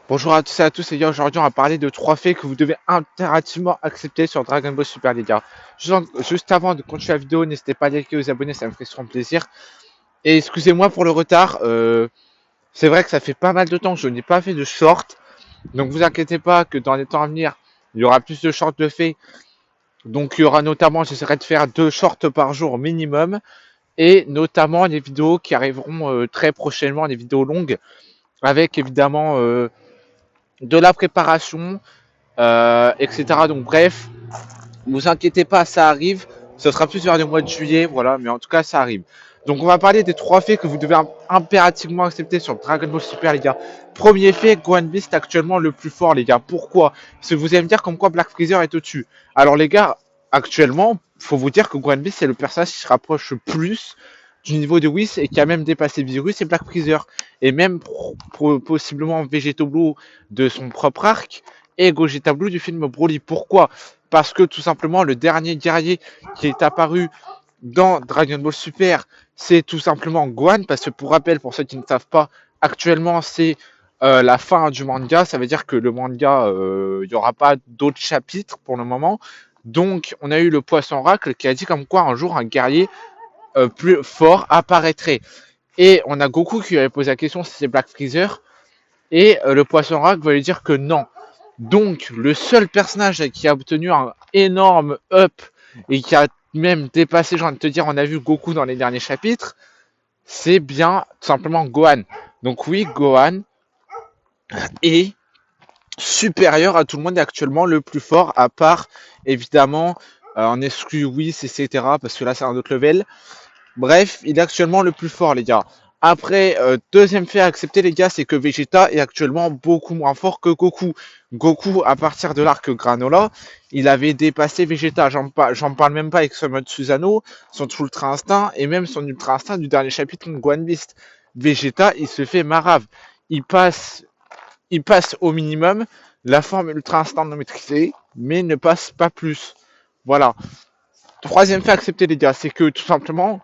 Bonjour à tous et à tous, les gars. Aujourd'hui, on va parler de 3 faits que vous devez impérativement accepter sur Dragon Ball Super, les gars. Juste avant de continuer la vidéo, n'hésitez pas à liker et vous abonner, ça me ferait sûrement plaisir. Et excusez-moi pour le retard. C'est vrai que ça fait pas mal de temps que je n'ai pas fait de short. Donc, vous inquiétez pas que dans les temps à venir, il y aura plus de shorts de faits. Donc, il y aura notamment, j'essaierai de faire 2 shorts par jour minimum. Et notamment les vidéos qui arriveront très prochainement, les vidéos longues. Avec évidemment de la préparation, etc. Donc bref, vous inquiétez pas, ça arrive. Ce sera plus vers le mois de juillet, voilà, mais en tout cas, ça arrive. Donc on va parler des 3 faits que vous devez impérativement accepter sur Dragon Ball Super, les gars. Premier fait, Gohan Beast est actuellement le plus fort, les gars. Pourquoi? Parce que vous allez me dire comme quoi Black Freezer est au-dessus. Alors les gars, actuellement, faut vous dire que Gohan Beast c'est le personnage qui se rapproche le plus du niveau de Whis et qui a même dépassé Virus et Black Freezer. Et même possiblement Vegeta Blue de son propre arc et Gogeta Blue du film Broly. Pourquoi? Parce que tout simplement le dernier guerrier qui est apparu dans Dragon Ball Super, c'est tout simplement Gohan, parce que pour rappel, pour ceux qui ne savent pas, actuellement c'est la fin du manga, ça veut dire que le manga, il n'y aura pas d'autres chapitres pour le moment. Donc on a eu le poisson oracle qui a dit comme quoi un jour un guerrier plus fort apparaîtrait. Et on a Goku qui lui avait posé la question si c'est Black Freezer, et le poisson oracle va lui dire que non. Donc, le seul personnage qui a obtenu un énorme up et qui a même dépassé, j'ai envie de te dire, on a vu Goku dans les derniers chapitres, c'est bien tout simplement Gohan. Donc oui, Gohan est supérieur à tout le monde et actuellement le plus fort, à part évidemment en exclut Whis, etc. Parce que là c'est un autre level. Bref, il est actuellement le plus fort, les gars. Après, deuxième fait à accepter, les gars, c'est que Vegeta est actuellement beaucoup moins fort que Goku. Goku, à partir de l'arc Granola, il avait dépassé Vegeta. J'en parle même pas avec son mode Susanoo, son Ultra Instinct, et même son Ultra Instinct du dernier chapitre de Gohan Beast. Vegeta, il se fait marave. Il passe, il passe au minimum la forme Ultra Instinct non maîtrisée, mais ne passe pas plus. Voilà. Troisième fait à accepter, les gars, c'est que tout simplement,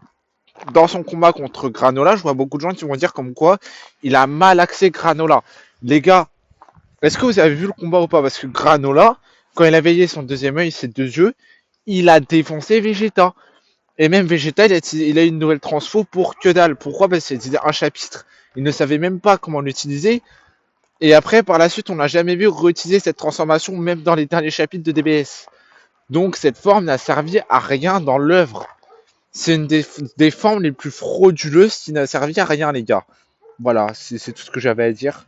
dans son combat contre Granola, je vois beaucoup de gens qui vont dire comme quoi il a mal axé Granola. Les gars, est-ce que vous avez vu le combat ou pas? Parce que Granola, quand il a veillé son deuxième œil, ses 2 yeux, il a défoncé Vegeta. Et même Vegeta, il a une nouvelle transfo pour que dalle. Pourquoi? Parce que c'était un chapitre. Il ne savait même pas comment l'utiliser. Et après, par la suite, on n'a jamais vu réutiliser cette transformation, même dans les derniers chapitres de DBS. Donc cette forme n'a servi à rien dans l'œuvre. C'est une des formes les plus frauduleuses qui n'a servi à rien, les gars. Voilà, c'est tout ce que j'avais à dire.